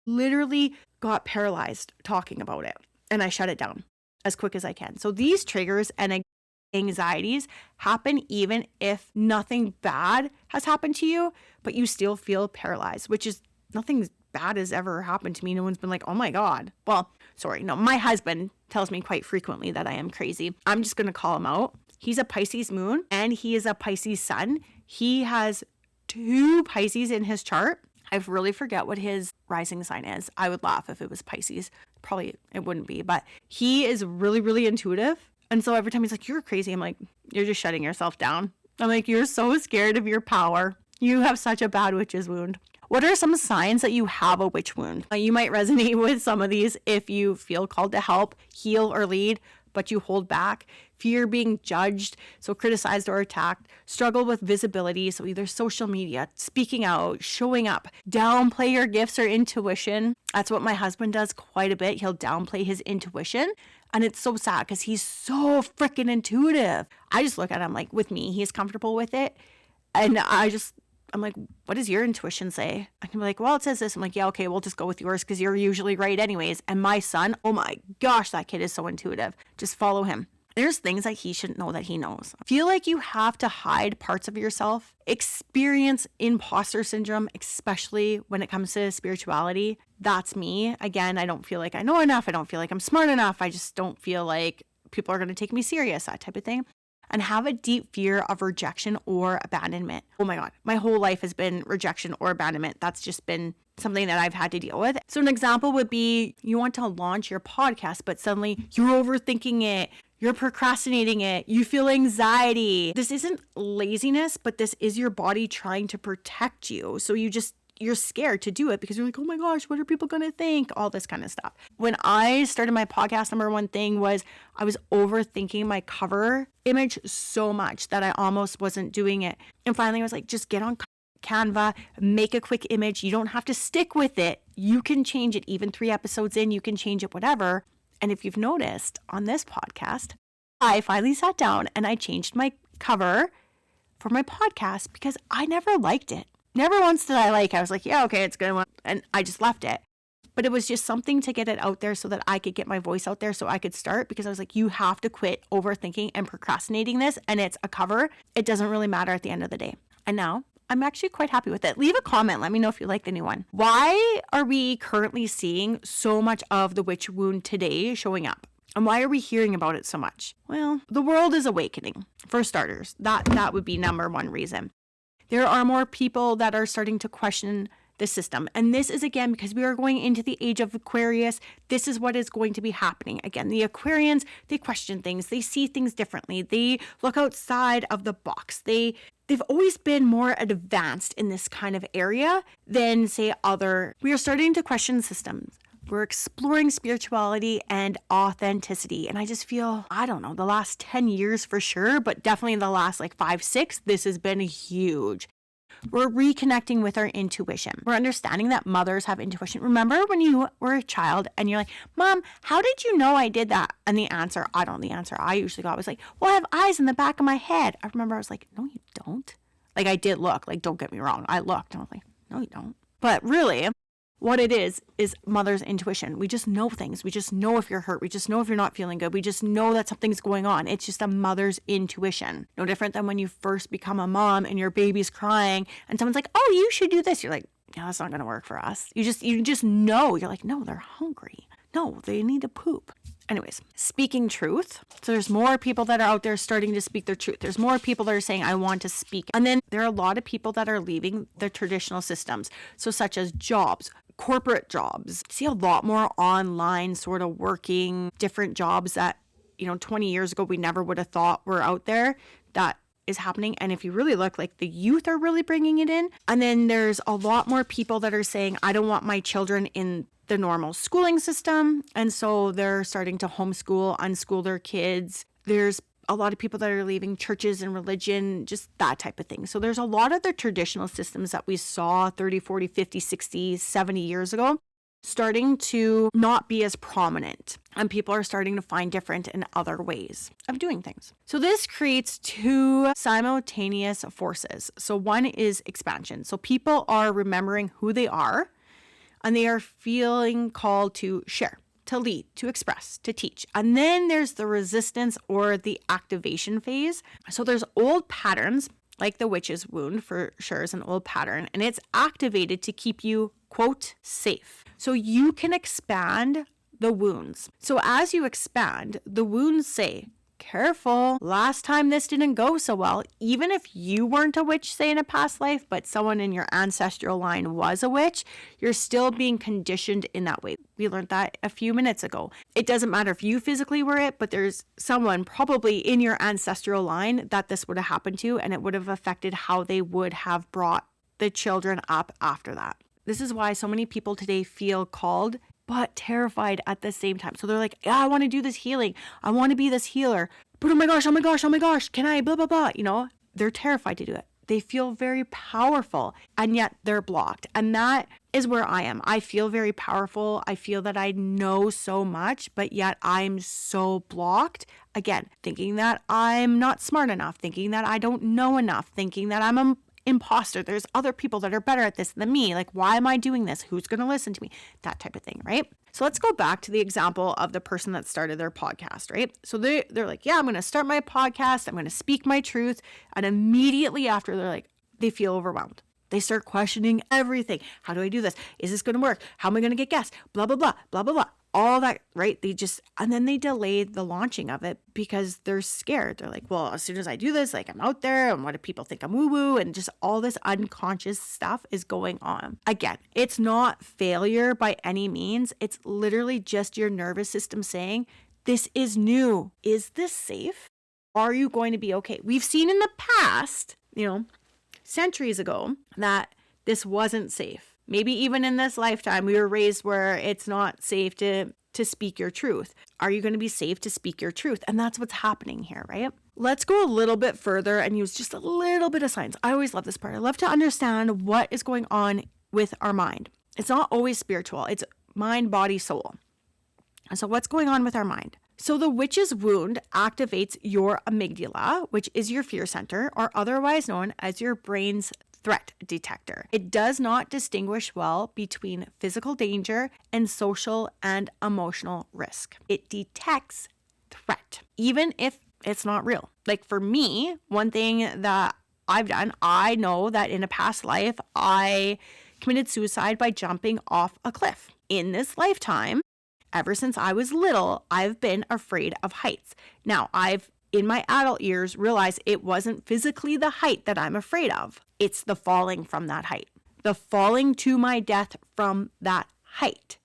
literally got paralyzed talking about it. And I shut it down as quick as I can. So these triggers and anxieties happen even if nothing bad has happened to you, but you still feel paralyzed, which is nothing bad has ever happened to me. No one's been like, oh my God. Well, sorry. No, my husband tells me quite frequently that I am crazy. I'm just going to call him out. He's a Pisces moon and he is a Pisces sun. He has 2 Pisces in his chart. I really forget what his rising sign is. I would laugh if it was Pisces. Probably it wouldn't be, but he is really, really intuitive. And so every time he's like, you're crazy, I'm like, you're just shutting yourself down. I'm like, you're so scared of your power. You have such a bad witch's wound. What are some signs that you have a witch wound? You might resonate with some of these if you feel called to help, heal, or lead, but you hold back. Fear being judged, so criticized or attacked. Struggle with visibility, so either social media, speaking out, showing up. Downplay your gifts or intuition. That's what my husband does quite a bit. He'll downplay his intuition. And it's so sad because he's so freaking intuitive. I just look at him like, with me, he's comfortable with it. And I'm like, what does your intuition say? I can be like, well, it says this. I'm like, yeah, okay, we'll just go with yours because you're usually right anyways. And my son, oh my gosh, that kid is so intuitive. Just follow him. There's things that he shouldn't know that he knows. Feel like you have to hide parts of yourself. Experience imposter syndrome, especially when it comes to spirituality. That's me. Again, I don't feel like I know enough. I don't feel like I'm smart enough. I just don't feel like people are going to take me serious, that type of thing. And have a deep fear of rejection or abandonment. Oh my God, my whole life has been rejection or abandonment. That's just been something that I've had to deal with. So an example would be you want to launch your podcast, but suddenly you're overthinking it. You're procrastinating it. You feel anxiety. This isn't laziness, but this is your body trying to protect you. So you're scared to do it because you're like, oh my gosh, what are people going to think? All this kind of stuff. When I started my podcast, number one thing was I was overthinking my cover image so much that I almost wasn't doing it. And finally I was like, just get on Canva, make a quick image. You don't have to stick with it. You can change it. Even 3 episodes in, you can change it, whatever. And if you've noticed on this podcast, I finally sat down and I changed my cover for my podcast because I never liked it. Never once did I was like, yeah, okay, it's good. And I just left it. But it was just something to get it out there so that I could get my voice out there so I could start, because I was like, you have to quit overthinking and procrastinating this. And it's a cover. It doesn't really matter at the end of the day. And now I'm actually quite happy with it. Leave a comment. Let me know if you like the new one. Why are we currently seeing so much of the witch wound today showing up? And why are we hearing about it so much? Well, the world is awakening, for starters. That would be number one reason. There are more people that are starting to question the system. And this is, again, because we are going into the age of Aquarius. This is what is going to be happening. Again, the Aquarians, they question things. They see things differently. They look outside of the box. They've always been more advanced in this kind of area than, say, we are starting to question systems. We're exploring spirituality and authenticity. And I just feel, I don't know, the last 10 years for sure, but definitely the last 5, 6, this has been huge. We're reconnecting with our intuition. We're understanding that mothers have intuition. Remember when you were a child and you're like, Mom, how did you know I did that? And the answer I usually got was like, well, I have eyes in the back of my head. I remember I was like, no, you don't. I did look. Don't get me wrong. I looked and I was like, no, you don't. But really, what it is mother's intuition. We just know things. We just know if you're hurt. We just know if you're not feeling good. We just know that something's going on. It's just a mother's intuition. No different than when you first become a mom and your baby's crying and someone's like, oh, you should do this. You're like, yeah, that's not going to work for us. You just know. You're like, no, they're hungry. No, they need to poop. Anyways, speaking truth. So there's more people that are out there starting to speak their truth. There's more people that are saying, I want to speak. And then there are a lot of people that are leaving the traditional systems. So such as jobs, corporate jobs. See a lot more online sort of working, different jobs that, 20 years ago, we never would have thought were out there. That is happening. And if you really look, the youth are really bringing it in. And then there's a lot more people that are saying, I don't want my children in the normal schooling system. And so they're starting to homeschool, unschool their kids. There's a lot of people that are leaving churches and religion, just that type of thing. So there's a lot of the traditional systems that we saw 30, 40, 50, 60, 70 years ago starting to not be as prominent. And people are starting to find different and other ways of doing things. So this creates two simultaneous forces. So one is expansion. So people are remembering who they are and they are feeling called to share, to lead, to express, to teach. And then there's the resistance or the activation phase. So there's old patterns, like the witch's wound for sure is an old pattern, and it's activated to keep you, quote, safe. So you can expand the wounds. So as you expand, the wounds say, careful, last time this didn't go so well. Even if you weren't a witch, say in a past life, but someone in your ancestral line was a witch, you're still being conditioned in that way. We learned that a few minutes ago. It doesn't matter if you physically were it, but there's someone probably in your ancestral line that this would have happened to, and it would have affected how they would have brought the children up after that. This is why so many people today feel called but terrified at the same time. So they're like, yeah, I want to do this healing. I want to be this healer. But oh my gosh, can I, blah, blah, blah. They're terrified to do it. They feel very powerful and yet they're blocked. And that is where I am. I feel very powerful. I feel that I know so much, but yet I'm so blocked. Again, thinking that I'm not smart enough, thinking that I don't know enough, thinking that I'm a imposter. There's other people that are better at this than me. Why am I doing this? Who's going to listen to me? That type of thing, right? So let's go back to the example of the person that started their podcast, right? So they're like, yeah, I'm going to start my podcast. I'm going to speak my truth. And immediately after, they feel overwhelmed. They start questioning everything. How do I do this? Is this going to work? How am I going to get guests? Blah, blah, blah, blah, blah, blah. All that, right? And then they delayed the launching of it because they're scared. They're like, well, as soon as I do this, I'm out there and what do people think I'm woo-woo? And just all this unconscious stuff is going on. Again, it's not failure by any means. It's literally just your nervous system saying, this is new. Is this safe? Are you going to be okay? We've seen in the past, centuries ago, that this wasn't safe. Maybe even in this lifetime, we were raised where it's not safe to speak your truth. Are you going to be safe to speak your truth? And that's what's happening here, right? Let's go a little bit further and use just a little bit of science. I always love this part. I love to understand what is going on with our mind. It's not always spiritual. It's mind, body, soul. And so what's going on with our mind? So the witch's wound activates your amygdala, which is your fear center, or otherwise known as your brain's threat detector. It does not distinguish well between physical danger and social and emotional risk. It detects threat, even if it's not real. For me, one thing that I've done. I know that in a past life, I committed suicide by jumping off a cliff. In this lifetime, ever since I was little, I've been afraid of heights. Now, I've, in my adult years, realized it wasn't physically the height that I'm afraid of. It's the falling from that height. The falling to my death from that height.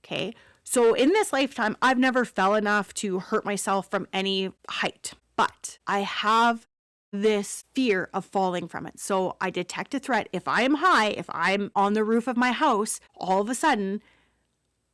Okay? So in this lifetime, I've never fell enough to hurt myself from any height. But I have this fear of falling from it. So I detect a threat. If I am high, if I'm on the roof of my house, all of a sudden,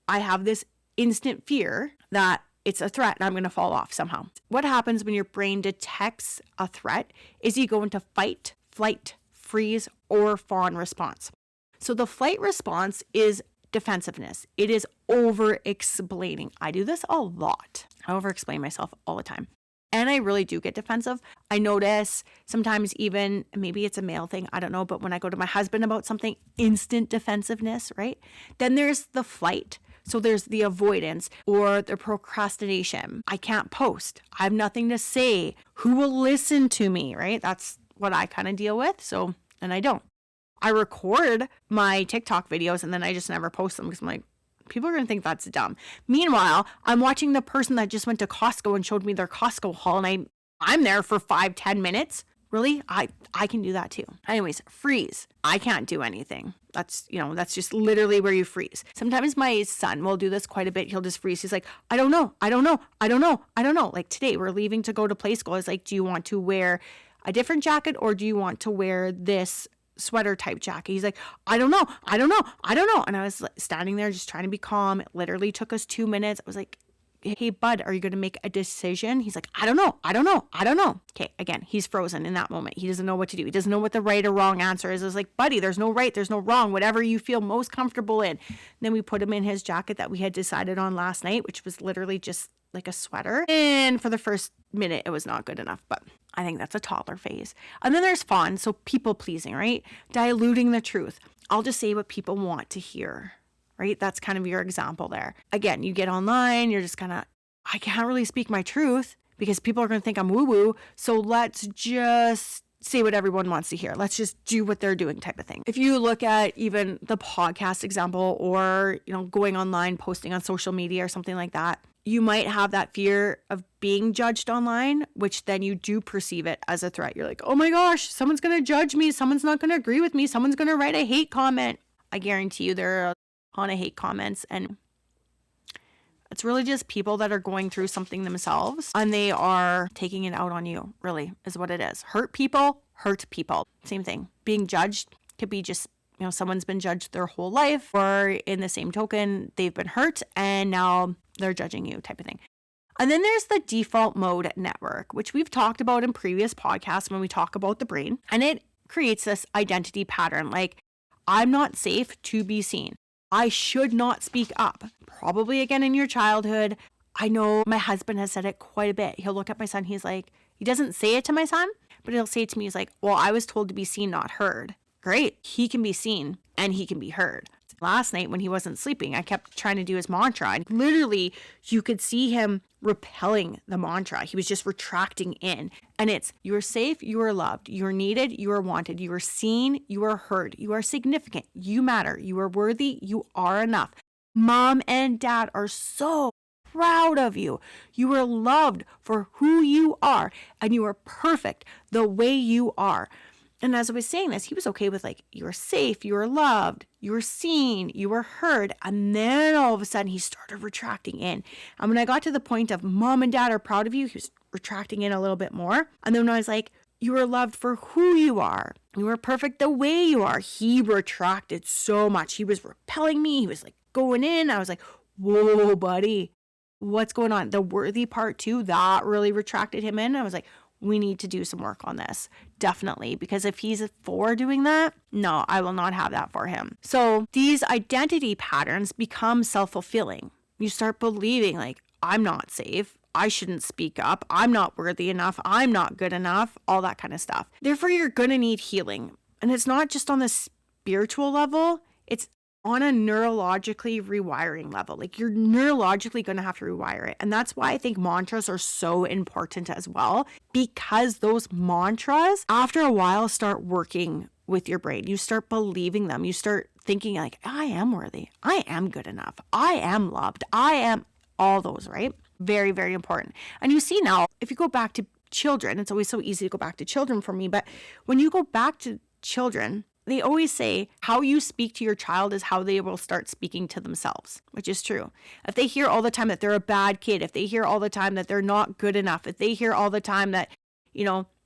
I have this instant fear that it's a threat and I'm going to fall off somehow. What happens when your brain detects a threat is you go into fight, flight, freeze, or fawn response. So the flight response is defensiveness. It is over-explaining. I do this a lot. I over-explain myself all the time. And I really do get defensive. I notice sometimes even, maybe it's a male thing, I don't know, but when I go to my husband about something, instant defensiveness, right? Then there's the flight. So there's the avoidance or the procrastination. I can't post. I have nothing to say. Who will listen to me, right? That's what I kind of deal with. So, and I don't. I record my TikTok videos and then I just never post them because I'm like, people are going to think that's dumb. Meanwhile, I'm watching the person that just went to Costco and showed me their Costco haul and I'm there for 5-10 minutes. Really? I can do that too. Anyways, freeze. I can't do anything. That's just literally where you freeze. Sometimes my son will do this quite a bit. He'll just freeze. He's like, I don't know. Like today we're leaving to go to play school. I was like, do you want to wear a different jacket or do you want to wear this sweater type jacket? He's like, I don't know. And I was standing there just trying to be calm. It literally took us 2 minutes. I was like, hey, bud, are you going to make a decision? He's like, I don't know. Okay, again, he's frozen in that moment. He doesn't know what to do. He doesn't know what the right or wrong answer is. I was like, buddy, there's no right, there's no wrong, whatever you feel most comfortable in. And then we put him in his jacket that we had decided on last night, which was literally just like a sweater. And for the first minute, it was not good enough, but I think that's a toddler phase. And then there's fawn, so people pleasing, right? Diluting the truth. I'll just say what people want to hear. Right? That's kind of your example there. Again, you get online, you're just kind of, I can't really speak my truth because people are going to think I'm woo-woo. So let's just say what everyone wants to hear. Let's just do what they're doing type of thing. If you look at even the podcast example or, going online, posting on social media or something like that, you might have that fear of being judged online, which then you do perceive it as a threat. You're like, oh my gosh, someone's going to judge me. Someone's not going to agree with me. Someone's going to write a hate comment. I guarantee you there are on a hate comments and it's really just people that are going through something themselves and they are taking it out on you, really is what it is. Hurt people. Same thing. Being judged could be just, someone's been judged their whole life or in the same token, they've been hurt and now they're judging you type of thing. And then there's the default mode network, which we've talked about in previous podcasts when we talk about the brain, and it creates this identity pattern. Like, I'm not safe to be seen. I should not speak up. Probably again in your childhood. I know my husband has said it quite a bit. He'll look at my son. He's like, he doesn't say it to my son, but he'll say it to me. He's like, well, I was told to be seen, not heard. Great. He can be seen and he can be heard. Last night when he wasn't sleeping, I kept trying to do his mantra. And literally, you could see him repelling the mantra. He was just retracting in. And it's, you are safe, you are loved, you are needed, you are wanted, you are seen, you are heard, you are significant, you matter, you are worthy, you are enough. Mom and dad are so proud of you. You are loved for who you are, and you are perfect the way you are. And as I was saying this, he was okay with like, you are safe, you are loved, you are seen, you are heard. And then all of a sudden he started retracting in. And when I got to the point of mom and dad are proud of you, he was retracting in a little bit more. And then when I was like, you are loved for who you are, you are perfect the way you are, he retracted so much. He was repelling me. He was like going in. I was like, whoa, buddy, what's going on? The worthy part too, that really retracted him in. I was like, we need to do some work on this. Definitely. Because if he's for doing that, no, I will not have that for him. So these identity patterns become self-fulfilling. You start believing like, I'm not safe. I shouldn't speak up. I'm not worthy enough. I'm not good enough. All that kind of stuff. Therefore, you're going to need healing. And it's not just on the spiritual level. It's on a neurologically rewiring level. Like you're neurologically going to have to rewire it. And that's why I think mantras are so important as well, because those mantras, after a while, start working with your brain. You start believing them. You start thinking like, I am worthy. I am good enough. I am loved. I am all those, right? Very, very important. And you see now, if you go back to children, it's always so easy to go back to children for me. But when you go back to children, they always say how you speak to your child is how they will start speaking to themselves, which is true. If they hear all the time that they're a bad kid, if they hear all the time that they're not good enough, if they hear all the time that,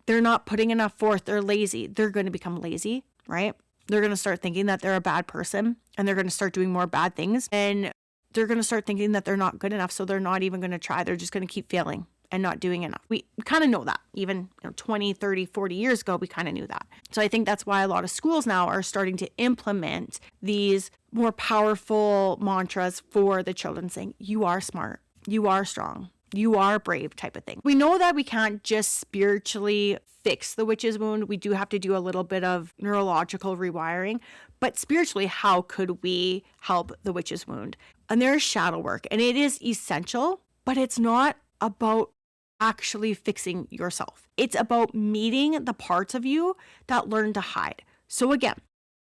they're not putting enough forth, they're lazy, they're going to become lazy, right? They're going to start thinking that they're a bad person and they're going to start doing more bad things. And they're going to start thinking that they're not good enough. So they're not even going to try. They're just going to keep failing and not doing enough. We kind of know that even 20, 30, 40 years ago, we kind of knew that. So I think that's why a lot of schools now are starting to implement these more powerful mantras for the children, saying, you are smart, you are strong, you are brave type of thing. We know that we can't just spiritually fix the witch's wound. We do have to do a little bit of neurological rewiring, but spiritually, how could we help the witch's wound? And there's shadow work, and it is essential, but it's not about actually fixing yourself. It's about meeting the parts of you that learn to hide. So again,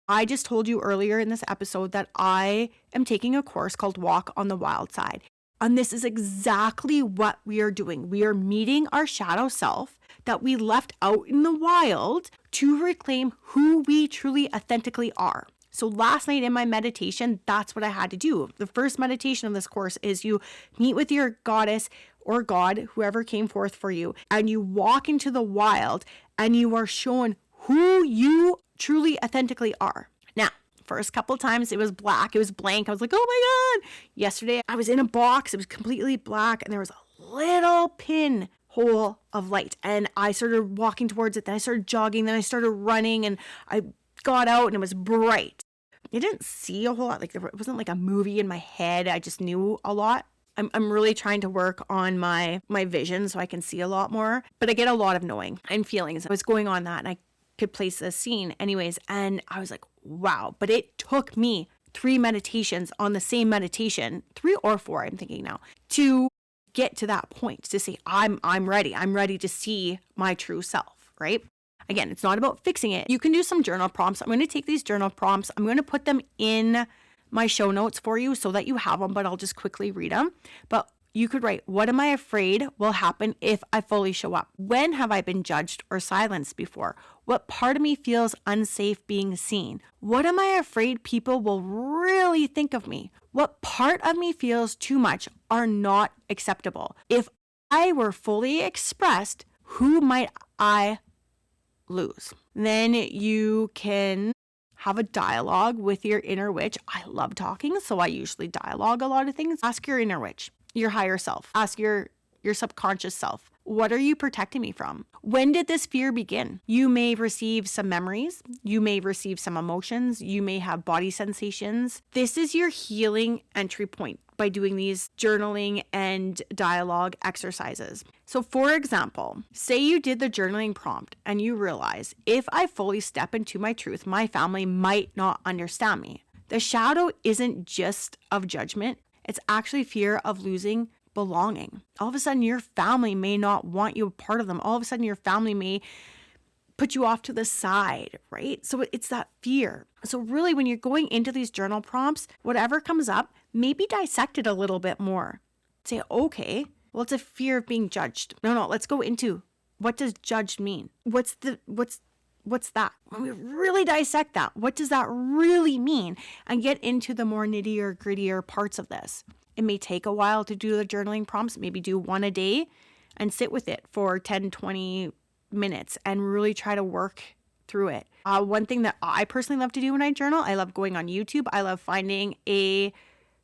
I just told you earlier in this episode that I am taking a course called Walk on the Wild Side. And this is exactly what we are doing. We are meeting our shadow self that we left out in the wild to reclaim who we truly authentically are. So last night in my meditation, that's what I had to do. The first meditation of this course is you meet with your goddess or God, whoever came forth for you, and you walk into the wild and you are shown who you truly authentically are. Now, first couple times it was black, it was blank. I was like, oh my God. Yesterday I was in a box, it was completely black, and there was a little pinhole of light. And I started walking towards it, then I started jogging, then I started running, and I got out and it was bright. I didn't see a whole lot. Like, it wasn't like a movie in my head. I just knew a lot. I'm really trying to work on my vision so I can see a lot more, but I get a lot of knowing and feelings. I was going on that and I could place a scene anyways. And I was like, wow, but it took me 3 meditations on the same meditation, 3 or 4, I'm thinking now, to get to that point to say, I'm ready. I'm ready to see my true self, right? Again, it's not about fixing it. You can do some journal prompts. I'm going to take these journal prompts. I'm going to put them in my show notes for you so that you have them, but I'll just quickly read them. But you could write, what am I afraid will happen if I fully show up? When have I been judged or silenced before? What part of me feels unsafe being seen? What am I afraid people will really think of me? What part of me feels too much or not acceptable? If I were fully expressed, who might I lose? Then you can have a dialogue with your inner witch. I love talking, so I usually dialogue a lot of things. Ask your inner witch, your higher self. Ask your subconscious self, what are you protecting me from? When did this fear begin? You may receive some memories. You may receive some emotions. You may have body sensations. This is your healing entry point by doing these journaling and dialogue exercises. So for example, say you did the journaling prompt and you realize, if I fully step into my truth, my family might not understand me. The shadow isn't just of judgment. It's actually fear of losing belonging. All of a sudden, your family may not want you a part of them. All of a sudden, your family may put you off to the side, right? So it's that fear. So really, when you're going into these journal prompts, whatever comes up, maybe dissect it a little bit more. Say, okay, well, it's a fear of being judged. No, let's go into, what does judged mean? What's that? When we really dissect that, what does that really mean? And get into the more nittier, grittier parts of this. It may take a while to do the journaling prompts, maybe do 1 a day and sit with it for 10, 20 minutes and really try to work through it. One thing that I personally love to do when I journal, I love going on YouTube. I love finding a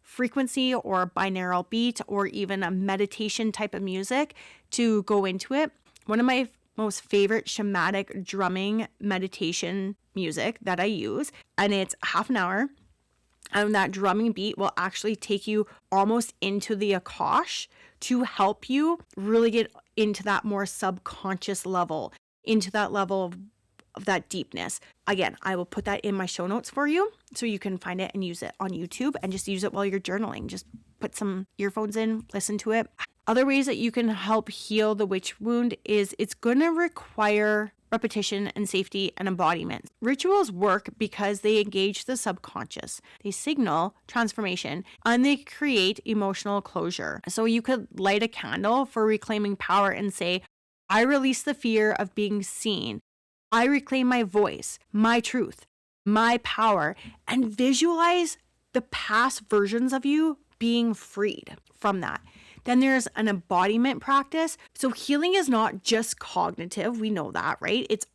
frequency or a binaural beat or even a meditation type of music to go into it. One of my most favorite shamanic drumming meditation music that I use, and it's half an hour. And that drumming beat will actually take you almost into the Akash to help you really get into that more subconscious level, into that level of that deepness. Again, I will put that in my show notes for you so you can find it and use it on YouTube, and just use it while you're journaling. Just put some earphones in, listen to it. Other ways that you can help heal the witch wound is it's going to require repetition and safety and embodiment. Rituals work because they engage the subconscious. They signal transformation and they create emotional closure. So you could light a candle for reclaiming power and say, I release the fear of being seen. I reclaim my voice, my truth, my power, and visualize the past versions of you being freed from that. Then there's an embodiment practice. So healing is not just cognitive. We know that, right? It's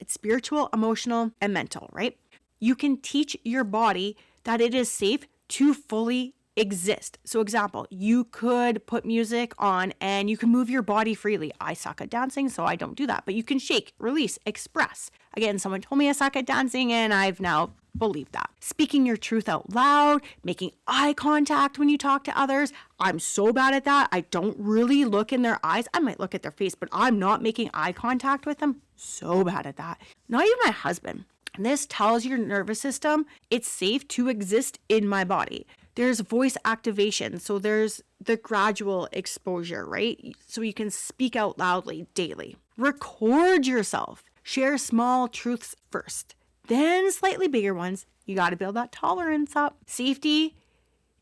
spiritual, emotional, and mental, right? You can teach your body that it is safe to fully exist. So example, you could put music on and you can move your body freely. I suck at dancing, so I don't do that, but you can shake, release, express. Again, someone told me I suck at dancing and I've now believed that. Speaking your truth out loud, making eye contact when you talk to others. I'm so bad at that. I don't really look in their eyes. I might look at their face, but I'm not making eye contact with them. So bad at that. Not even my husband. This tells your nervous system it's safe to exist in my body. There's voice activation. So there's the gradual exposure, right? So you can speak out loudly daily. Record yourself. Share small truths first, then slightly bigger ones. You got to build that tolerance up. Safety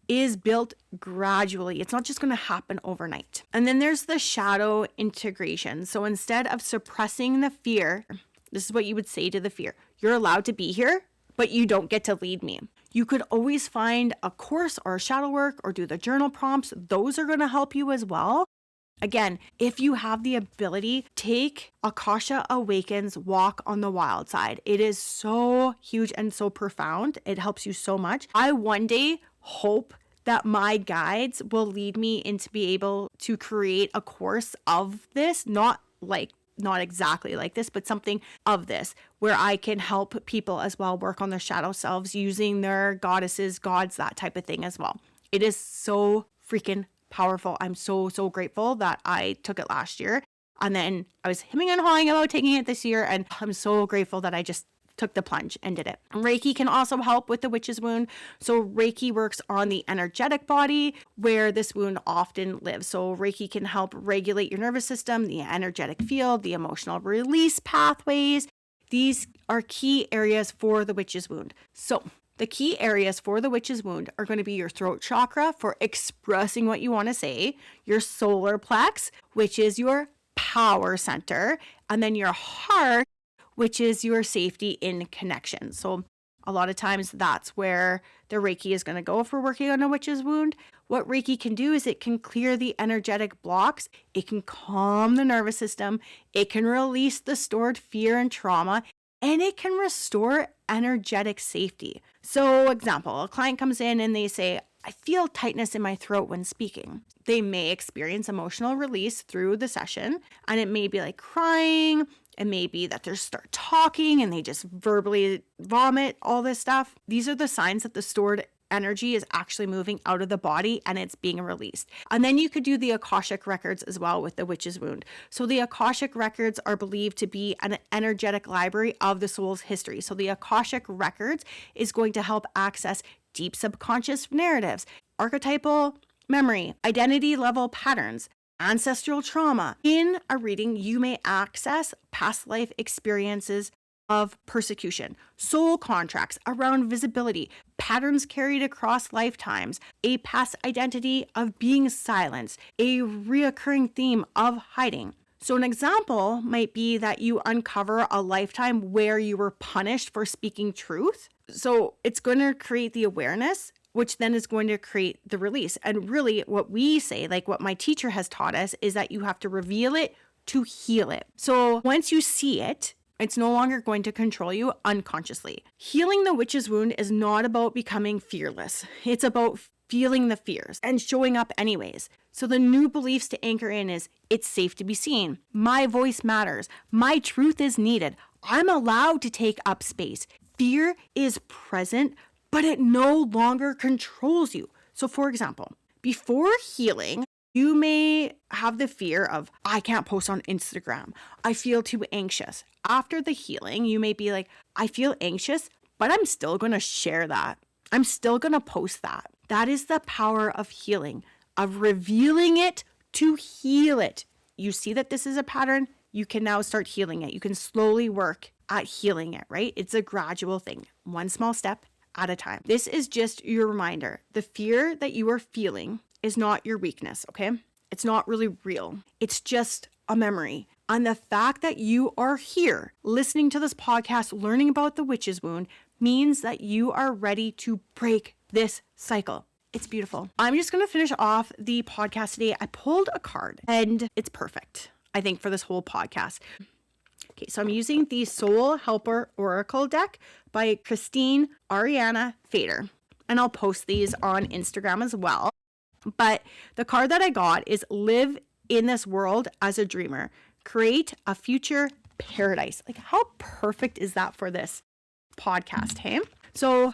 is built gradually. It's not just going to happen overnight. And then there's the shadow integration. So instead of suppressing the fear, this is what you would say to the fear. You're allowed to be here, but you don't get to lead me. You could always find a course or a shadow work or do the journal prompts. Those are going to help you as well. Again, if you have the ability, take Akasha Awakens Walk on the Wild Side. It is so huge and so profound. It helps you so much. I one day hope that my guides will lead me into be able to create a course of this, not exactly like this, but something of this where I can help people as well work on their shadow selves using their goddesses, gods, that type of thing as well. It is so freaking powerful. I'm so grateful that I took it last year, and then I was hemming and hawing about taking it this year, and I'm so grateful that I just took the plunge and did it. Reiki can also help with the witch's wound. So Reiki works on the energetic body where this wound often lives. So Reiki can help regulate your nervous system, the energetic field, the emotional release pathways. These are key areas for the witch's wound. So the key areas for the witch's wound are going to be your throat chakra for expressing what you want to say, your solar plex, which is your power center, and then your heart, which is your safety in connection. So a lot of times that's where the Reiki is going to go if we're working on a witch's wound. What Reiki can do is it can clear the energetic blocks. It can calm the nervous system. It can release the stored fear and trauma, and it can restore energetic safety. So example, a client comes in and they say, I feel tightness in my throat when speaking. They may experience emotional release through the session, and it may be like crying. It may be that they start talking and they just verbally vomit, all this stuff. These are the signs that the stored energy is actually moving out of the body and it's being released. And then you could do the Akashic records as well with the witch's wound. So the Akashic records are believed to be an energetic library of the soul's history. So the Akashic records is going to help access deep subconscious narratives, archetypal memory, identity level patterns, ancestral trauma. In a reading, you may access past life experiences of persecution, soul contracts around visibility, patterns carried across lifetimes, a past identity of being silenced, a reoccurring theme of hiding. So an example might be that you uncover a lifetime where you were punished for speaking truth. So it's going to create the awareness, which then is going to create the release. And really what we say, like what my teacher has taught us, is that you have to reveal it to heal it. So once you see it, it's no longer going to control you unconsciously. Healing the witch's wound is not about becoming fearless. It's about feeling the fears and showing up anyways. So the new beliefs to anchor in is it's safe to be seen. My voice matters. My truth is needed. I'm allowed to take up space. Fear is present, but it no longer controls you. So for example, before healing, You may have the fear of, I can't post on Instagram. I feel too anxious. After the healing, you may be like, I feel anxious, but I'm still going to share that. I'm still going to post that. That is the power of healing, of revealing it to heal it. You see that this is a pattern, you can now start healing it. You can slowly work at healing it, right? It's a gradual thing, one small step at a time. This is just your reminder. The fear that you are feeling is not your weakness, okay? It's not really real. It's just a memory. And the fact that you are here listening to this podcast, learning about the witch's wound, means that you are ready to break this cycle. It's beautiful. I'm just going to finish off the podcast today. I pulled a card and it's perfect, I think, for this whole podcast. Okay, so I'm using the Soul Helper Oracle deck by Christine Ariana Fader. And I'll post these on Instagram as well. But the card that I got is Live in This World as a Dreamer. Create a Future Paradise. Like, how perfect is that for this podcast, hey? So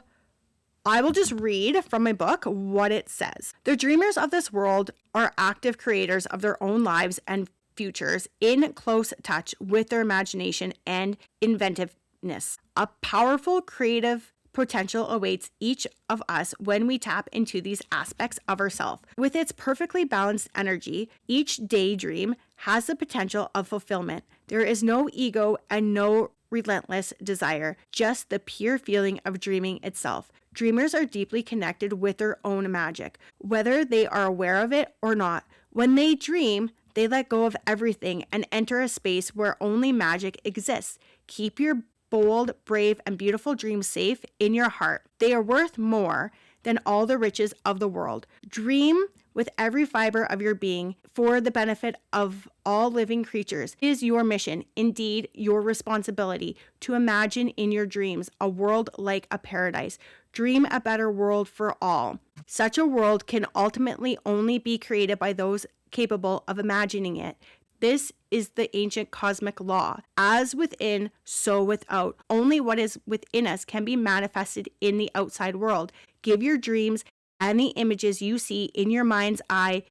I will just read from my book what it says. The dreamers of this world are active creators of their own lives and futures in close touch with their imagination and inventiveness. A powerful creative potential awaits each of us when we tap into these aspects of ourselves. With its perfectly balanced energy, each daydream has the potential of fulfillment. There is no ego and no relentless desire, just the pure feeling of dreaming itself. Dreamers are deeply connected with their own magic, whether they are aware of it or not. When they dream, they let go of everything and enter a space where only magic exists. Keep your bold, brave, and beautiful dreams safe in your heart. They are worth more than all the riches of the world. Dream with every fiber of your being for the benefit of all living creatures. It is your mission, indeed your responsibility, to imagine in your dreams a world like a paradise. Dream a better world for all. Such a world can ultimately only be created by those capable of imagining it. This is the ancient cosmic law. As within, so without. Only what is within us can be manifested in the outside world. Give your dreams and the images you see in your mind's eye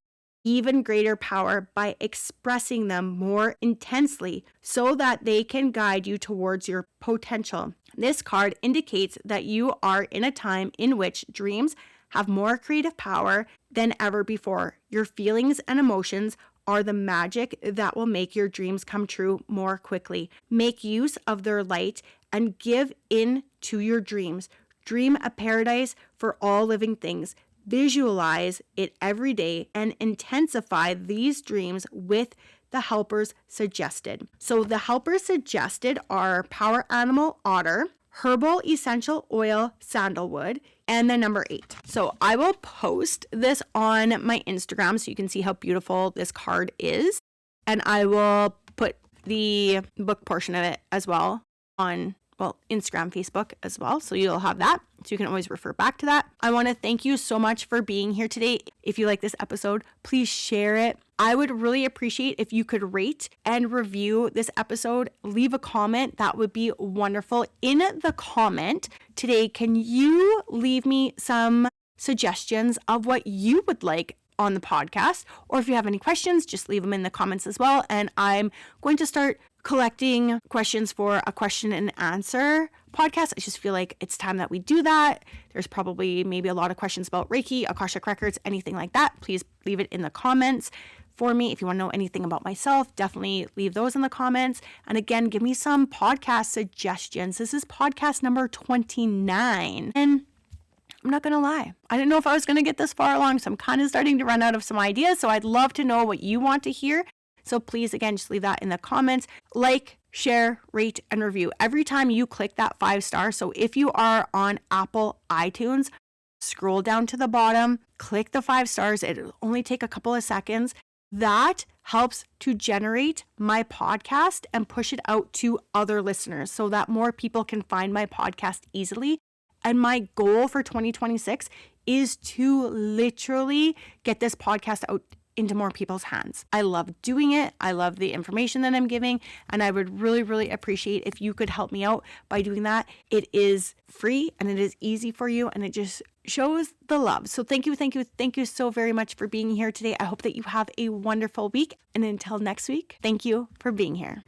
even greater power by expressing them more intensely so that they can guide you towards your potential. This card indicates that you are in a time in which dreams have more creative power than ever before. Your feelings and emotions are the magic that will make your dreams come true more quickly. Make use of their light and give in to your dreams. Dream a paradise for all living things. Visualize it every day and intensify these dreams with the helpers suggested. So the helpers suggested are power animal otter, herbal essential oil sandalwood, and the number 8. So I will post this on my Instagram so you can see how beautiful this card is. And I will put the book portion of it as well on, Instagram, Facebook as well. So you'll have that. So you can always refer back to that. I want to thank you so much for being here today. If you like this episode, please share it. I would really appreciate if you could rate and review this episode. Leave a comment. That would be wonderful. In the comment today, can you leave me some suggestions of what you would like on the podcast? Or if you have any questions, just leave them in the comments as well. And I'm going to start collecting questions for a question and answer podcast. I just feel like it's time that we do that. There's probably maybe a lot of questions about Reiki, Akashic Records, anything like that. Please leave it in the comments for me. If you want to know anything about myself, definitely leave those in the comments. And again, give me some podcast suggestions. This is podcast number 29. And I'm not going to lie, I didn't know if I was going to get this far along, so I'm kind of starting to run out of some ideas. So I'd love to know what you want to hear. So please, again, just leave that in the comments. Like, share, rate, and review. Every time you click that 5-star, so if you are on Apple iTunes, scroll down to the bottom, click the 5 stars. It'll only take a couple of seconds. That helps to generate my podcast and push it out to other listeners so that more people can find my podcast easily. And my goal for 2026 is to literally get this podcast out into more people's hands. I love doing it. I love the information that I'm giving, and I would really, really appreciate if you could help me out by doing that. It is free and it is easy for you, and it just shows the love. So thank you so very much for being here today. I hope that you have a wonderful week, and until next week, thank you for being here.